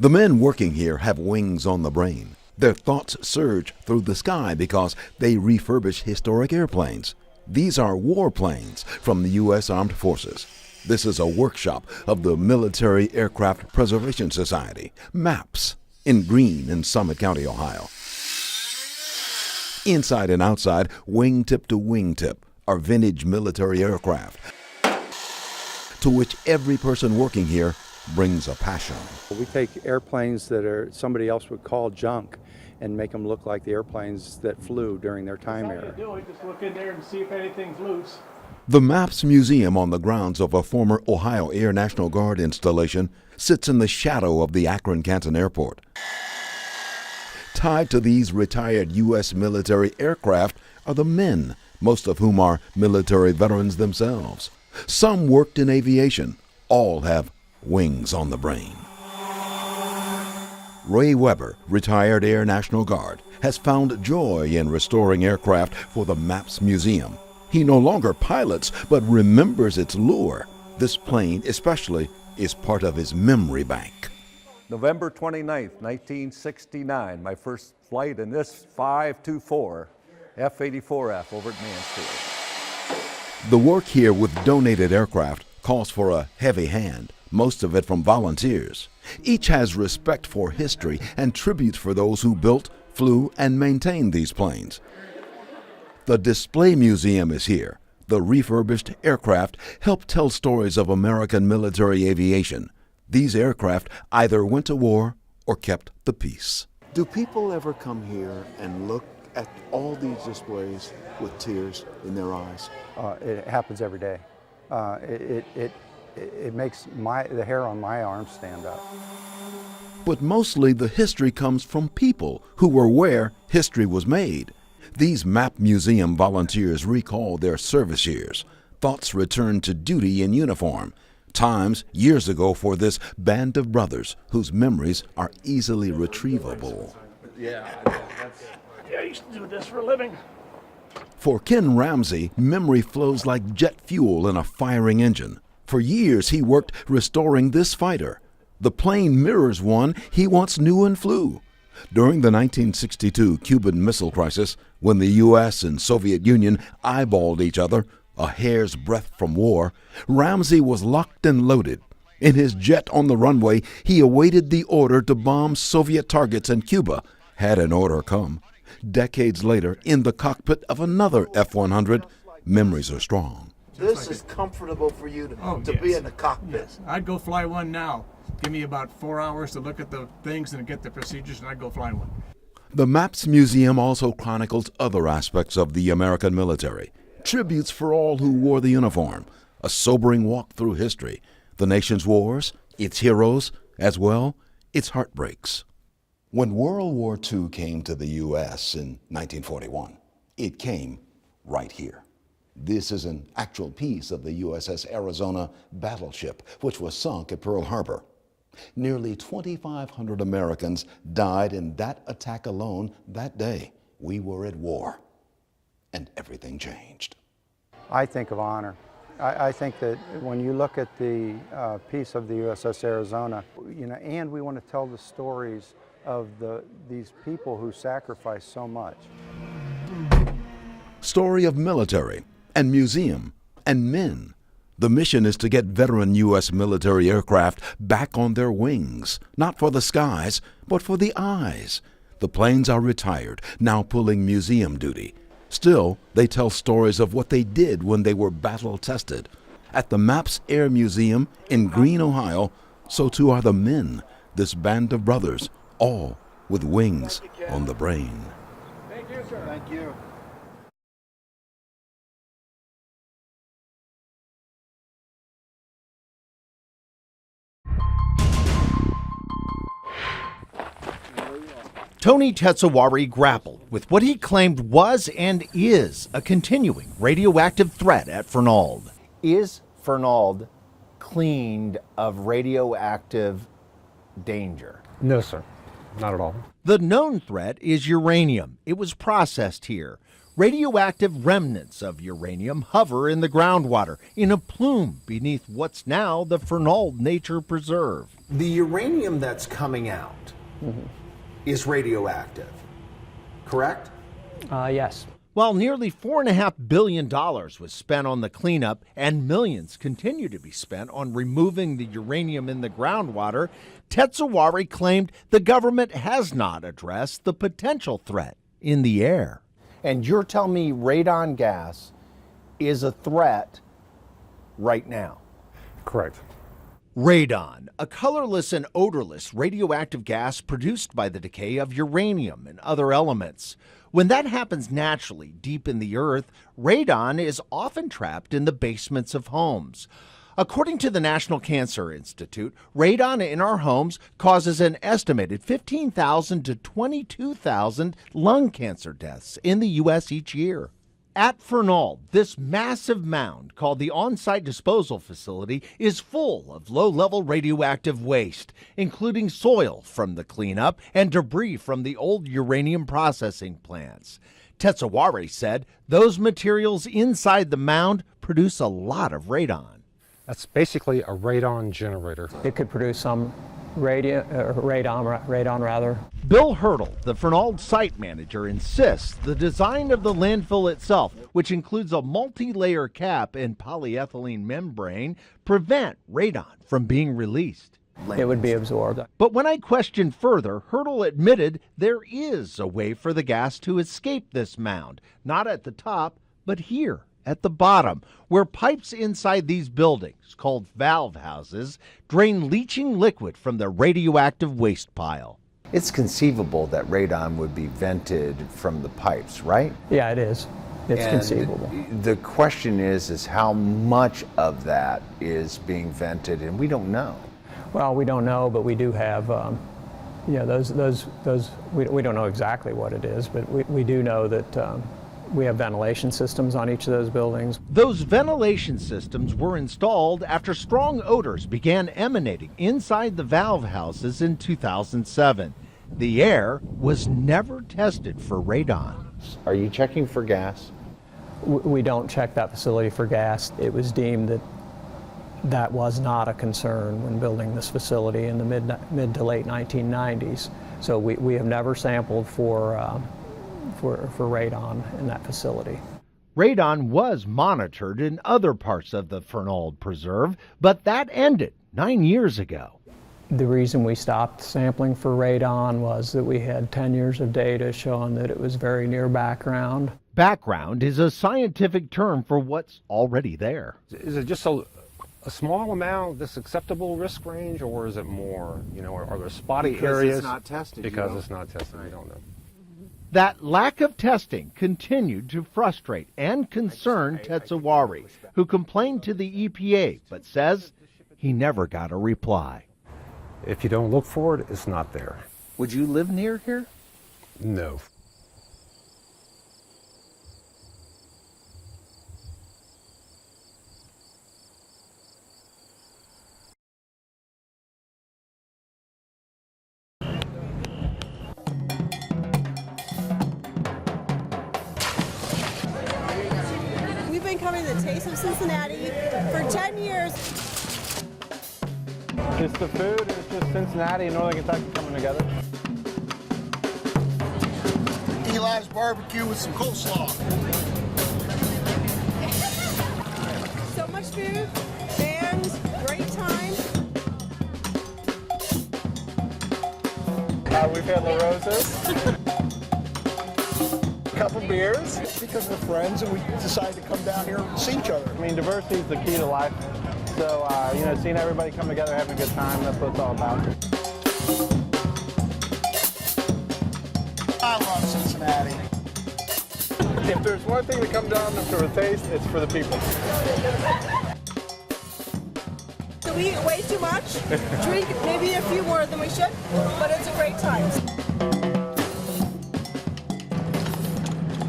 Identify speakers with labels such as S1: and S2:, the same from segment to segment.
S1: The men working here have wings on the brain. Their thoughts surge through the sky because they refurbish historic airplanes. These are warplanes from the U.S. Armed Forces. This is a workshop of the Military Aircraft Preservation Society, MAPS, in Greene in Summit County, Ohio. Inside and outside, wingtip to wingtip, are vintage military aircraft, to which every person working here brings a passion.
S2: We take airplanes that somebody else would call junk and make them look like the airplanes that flew during their time era.
S3: Just look in there and see if anything's loose.
S1: The MAPS Museum on the grounds of a former Ohio Air National Guard installation sits in the shadow of the Akron-Canton Airport. Tied to these retired U.S. military aircraft are the men, most of whom are military veterans themselves. Some worked in aviation. All have wings on the brain. Ray Weber, retired Air National Guard, has found joy in restoring aircraft for the MAPS Museum. He no longer pilots, but remembers its lure. This plane, especially, is part of his memory bank.
S4: November 29th, 1969, my first flight in this 524 F-84F over at Mansfield.
S1: The work here with donated aircraft calls for a heavy hand, most of it from volunteers. Each has respect for history and tribute for those who built, flew, and maintained these planes. The display museum is here. The refurbished aircraft help tell stories of American military aviation. These aircraft either went to war or kept the peace.
S5: Do people ever come here and look at all these displays with tears in their eyes?
S2: It happens every day. It makes the hair on my arm stand up.
S1: But mostly the history comes from people who were where history was made. These MAP Museum volunteers recall their service years. Thoughts return to duty in uniform. Times years ago for this band of brothers whose memories are easily retrievable.
S3: I used to do this for a living.
S1: For Ken Ramsey, memory flows like jet fuel in a firing engine. For years he worked restoring this fighter. The plane mirrors one he once knew and flew. During the 1962 Cuban Missile Crisis, when the U.S. and Soviet Union eyeballed each other, a hair's breadth from war, Ramsey was locked and loaded. In his jet on the runway, he awaited the order to bomb Soviet targets in Cuba, had an order come. Decades later, in the cockpit of another F-100, memories are strong.
S5: This is comfortable for you to be in the cockpit.
S3: Yes. I'd go fly one now. Give me about 4 hours to look at the things and get the procedures, and I'd go fly one.
S1: The MAPS Museum also chronicles other aspects of the American military. Tributes for all who wore the uniform, a sobering walk through history, the nation's wars, its heroes, as well, its heartbreaks. When World War II came to the U.S. in 1941, it came right here. This is an actual piece of the USS Arizona battleship, which was sunk at Pearl Harbor. Nearly 2,500 Americans died in that attack alone that day. We were at war. And everything changed.
S2: I think of honor. I think that when you look at the piece of the USS Arizona, and we want to tell the stories of these people who sacrificed so much.
S1: Story of military and museum and men. The mission is to get veteran U.S. military aircraft back on their wings, not for the skies, but for the eyes. The planes are retired, now pulling museum duty. Still, they tell stories of what they did when they were battle-tested. At the MAPS Air Museum in Greene, Ohio, so too are the men, this band of brothers, all with wings on the brain.
S3: Thank you, sir.
S5: Thank you.
S6: Tony Tetsawari grappled with what he claimed was and is a continuing radioactive threat at Fernald. Is Fernald cleaned of radioactive danger?
S7: No, sir. Not at all.
S6: The known threat is uranium. It was processed here. Radioactive remnants of uranium hover in the groundwater in a plume beneath what's now the Fernald Nature Preserve. The uranium that's coming out is radioactive, correct?
S7: Yes.
S6: While nearly $4.5 billion was spent on the cleanup and millions continue to be spent on removing the uranium in the groundwater, Tetsawari claimed the government has not addressed the potential threat in the air. And you're telling me radon gas is a threat right now?
S8: Correct.
S6: Radon, a colorless and odorless radioactive gas produced by the decay of uranium and other elements. When that happens naturally deep in the earth, radon is often trapped in the basements of homes. According to the National Cancer Institute, radon in our homes causes an estimated 15,000 to 22,000 lung cancer deaths in the U.S. each year. At Fernald, this massive mound called the On-Site Disposal Facility is full of low-level radioactive waste, including soil from the cleanup and debris from the old uranium processing plants. Tetsawari said those materials inside the mound produce a lot of radon.
S8: That's basically a radon generator.
S7: It could produce some radon.
S6: Bill Hurdle, the Fernald site manager, insists the design of the landfill itself, which includes a multi-layer cap and polyethylene membrane, prevent radon from being released.
S7: It would be absorbed.
S6: But when I questioned further, Hurdle admitted there is a way for the gas to escape this mound, not at the top, but here at the bottom, where pipes inside these buildings, called valve houses, drain leaching liquid from the radioactive waste pile. It's conceivable that radon would be vented from the pipes, right?
S7: Yeah, it is. It's conceivable.
S6: The question is how much of that is being vented, and we don't know.
S7: Well, we don't know, but we do have, we don't know exactly what it is, but we do know that we have ventilation systems on each of those buildings.
S6: Those ventilation systems were installed after strong odors began emanating inside the valve houses in 2007. The air was never tested for radon. Are you checking for gas?
S7: We don't check that facility for gas. It was deemed that that was not a concern when building this facility in the mid to late 1990s. So we have never sampled for radon in that facility.
S6: Radon was monitored in other parts of the Fernald Preserve, but that ended 9 years ago.
S7: The reason we stopped sampling for radon was that we had 10 years of data showing that it was very near background.
S6: Background is a scientific term for what's already there.
S8: Is it just a small amount, this acceptable risk range, or is it more? You know, are there spotty areas?
S6: It's not tested.
S8: Because it's not tested, we don't know.
S6: That lack of testing continued to frustrate and concern Tetsawari, who complained to the EPA, but says he never got a reply.
S8: If you don't look for it, it's not there.
S6: Would you live near here?
S8: No.
S9: We've been coming to the Taste of Cincinnati for 10 years.
S10: It's the food, and it's just Cincinnati and Northern Kentucky coming together.
S11: Eli's barbecue with some coleslaw.
S9: So much food, bands, great time.
S10: We've had La Rosa's.
S11: Couple beers because we're friends and we decided to come down here and see each other.
S10: I mean, diversity is the key to life. So, seeing everybody come together, having a good time, that's what it's all about.
S11: I love Cincinnati.
S10: If there's one thing to come down to a taste, it's for the people.
S9: So we eat way too much, drink maybe a few more than we should, but it's a great time.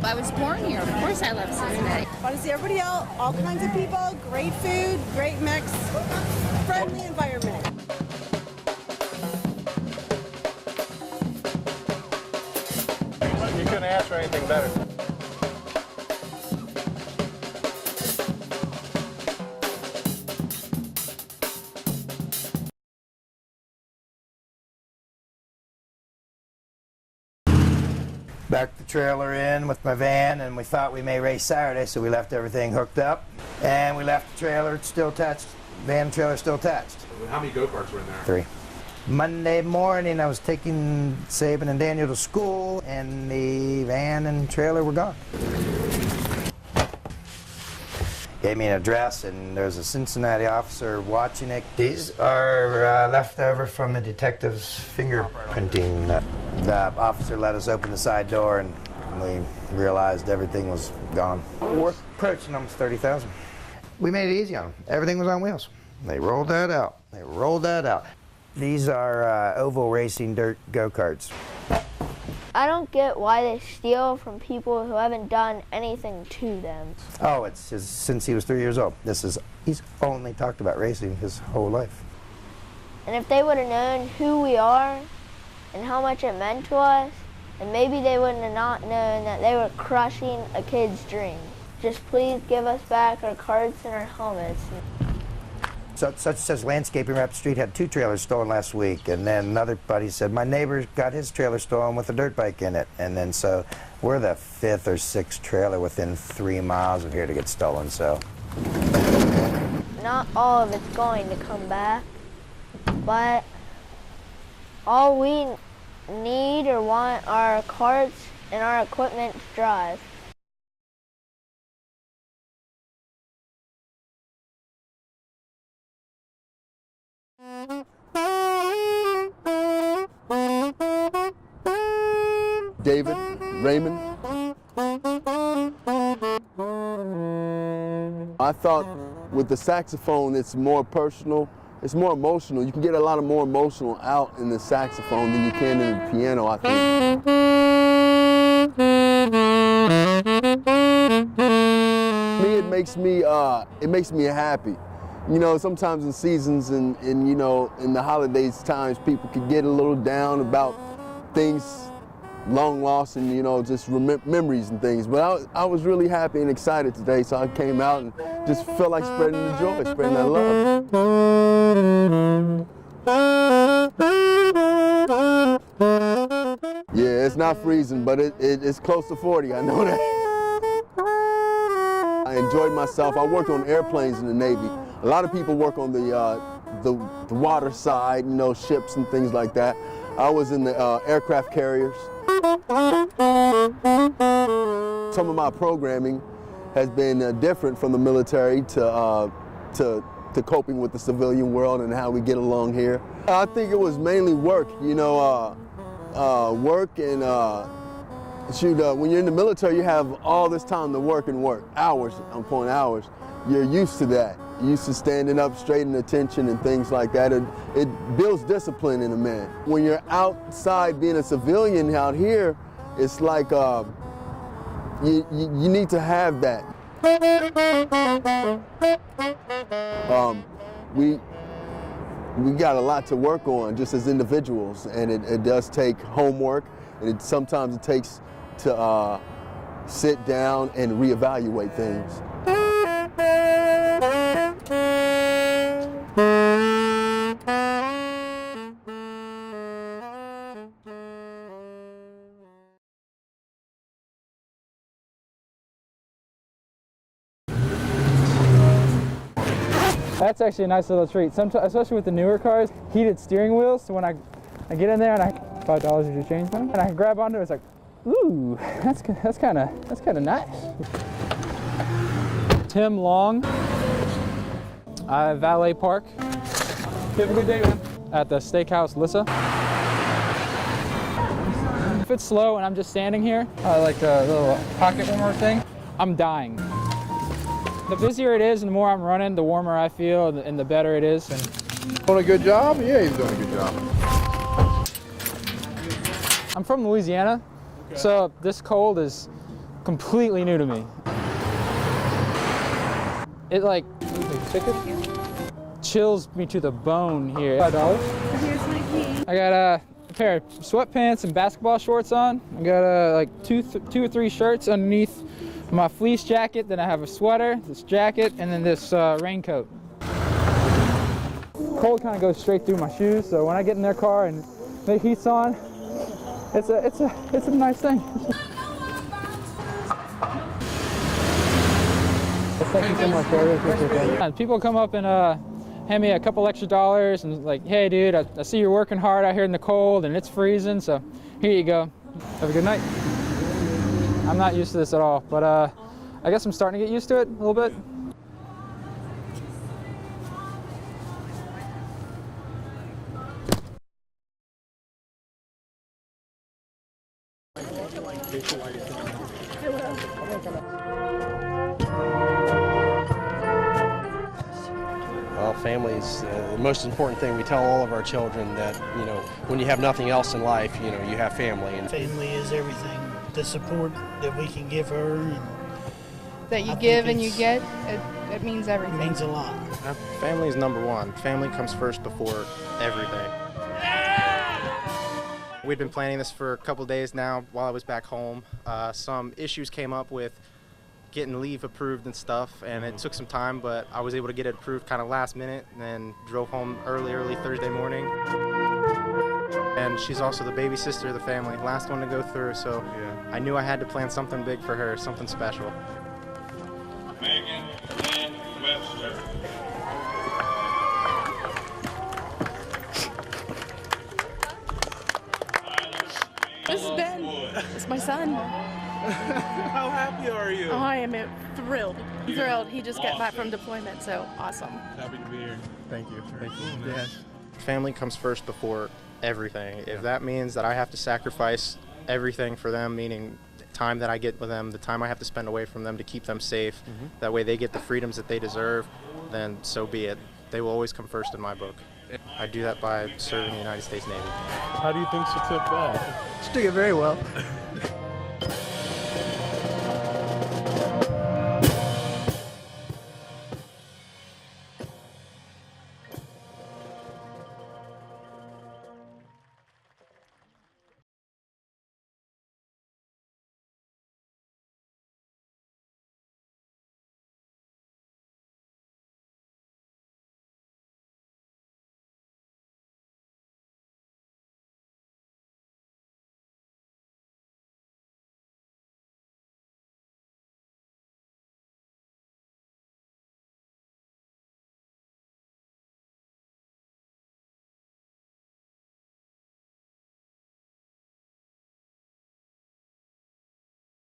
S12: I was born here. Of course I love Cincinnati.
S9: Want to see everybody else, all kinds of people, great food, great mix, friendly environment.
S10: You couldn't ask for anything better.
S13: Backed the trailer in with my van, and we thought we may race Saturday, so we left everything hooked up, and we left the trailer still attached, van and trailer still attached.
S14: How many go-karts were in there?
S13: 3. Monday morning, I was taking Saban and Daniel to school, and the van and trailer were gone. Gave me an address, and there's a Cincinnati officer watching it. These are left over from the detective's fingerprinting. The officer let us open the side door, and we realized everything was gone. We're approaching almost 30,000. We made it easy on them. Everything was on wheels. They rolled that out. They rolled that out. These are oval racing dirt go-karts.
S15: I don't get why they steal from people who haven't done anything to them.
S13: Oh, it's since he was 3 years old. He's only talked about racing his whole life.
S15: And if they would have known who we are and how much it meant to us, then maybe they wouldn't have not known that they were crushing a kid's dream. Just please give us back our carts and our helmets.
S13: Such landscaping right up the street had 2 trailers stolen last week, and then another buddy said my neighbor got his trailer stolen with a dirt bike in it, and then so we're the 5th or 6th trailer within 3 miles of here to get stolen. So
S15: not all of it's going to come back, but all we need or want are our carts and our equipment to drive.
S5: David, Raymond. I thought with the saxophone it's more personal, it's more emotional. You can get a lot more emotional out in the saxophone than you can in the piano, I think. Me, it makes me happy. You know, sometimes in seasons and you know, in the holidays times, people could get a little down about things long lost and, you know, just memories and things. But I was really happy and excited today, so I came out and just felt like spreading the joy, spreading that love. Yeah, it's not freezing, but it's close to 40, I know that. I enjoyed myself. I worked on airplanes in the Navy. A lot of people work on the water side, you know, ships and things like that. I was in the aircraft carriers. Some of my programming has been different from the military to coping with the civilian world and how we get along here. I think it was mainly work, you know, work and when you're in the military, you have all this time to work and work, hours upon hours. You're used to that. You're used to standing up straight in attention and things like that. It builds discipline in a man. When you're outside being a civilian out here, it's like you need to have that. We got a lot to work on just as individuals, and it does take homework, and sometimes it takes to sit down and reevaluate things.
S16: That's actually a nice little treat, especially with the newer cars. Heated steering wheels, so when I get in there and $5 is your change money, and I can grab onto it, it's like, ooh, that's kind of nice. Tim Long, Valet Park. You have a good day, man. At the Steakhouse Lissa. If it's slow and I'm just standing here, like the little pocket warmer thing, I'm dying. The busier it is and the more I'm running, the warmer I feel and the better it is.
S11: Doing a good job? Yeah, he's doing a good job.
S16: I'm from Louisiana, so this cold is completely new to me. It like chills me to the bone here. $5. I got a pair of sweatpants and basketball shorts on. I got like two or three shirts underneath my fleece jacket. Then I have a sweater, this jacket, and then this raincoat. Cold kind of goes straight through my shoes, so when I get in their car and the heat's on, it's a nice thing. Thank you so much. I really appreciate that. People come up and hand me a couple extra dollars and like, hey dude, I see you're working hard out here in the cold and it's freezing, so here you go. Have a good night. I'm not used to this at all, but I guess I'm starting to get used to it a little bit.
S14: Well, family is the most important thing. We tell all of our children that, you know, when you have nothing else in life, you know, you have family. And
S17: family is everything. The support that we can give her, and
S18: that you give and you get, it means everything.
S17: It means a lot.
S10: Family is number one. Family comes first before everything. We've been planning this for a couple days now while I was back home. Some issues came up with getting leave approved and stuff, and it took some time, but I was able to get it approved kind of last minute, and then drove home early Thursday morning. And she's also the baby sister of the family, last one to go through, so I knew I had to plan something big for her, something special.
S19: Megan Lynn Webster.
S20: This is Ben. It's my son.
S19: How happy are you?
S20: Oh, I am thrilled. Thrilled. He just got back from deployment, so awesome.
S19: Happy to be here.
S10: Thank you. Thank you.
S19: Cool,
S10: Yes. Family comes first before everything. If that means that I have to sacrifice everything for them, meaning the time that I get with them, the time I have to spend away from them to keep them safe, that way they get the freedoms that they deserve, then so be it. They will always come first in my book. I do that by serving the United States Navy.
S19: How do you think she took that?
S21: She took it very well.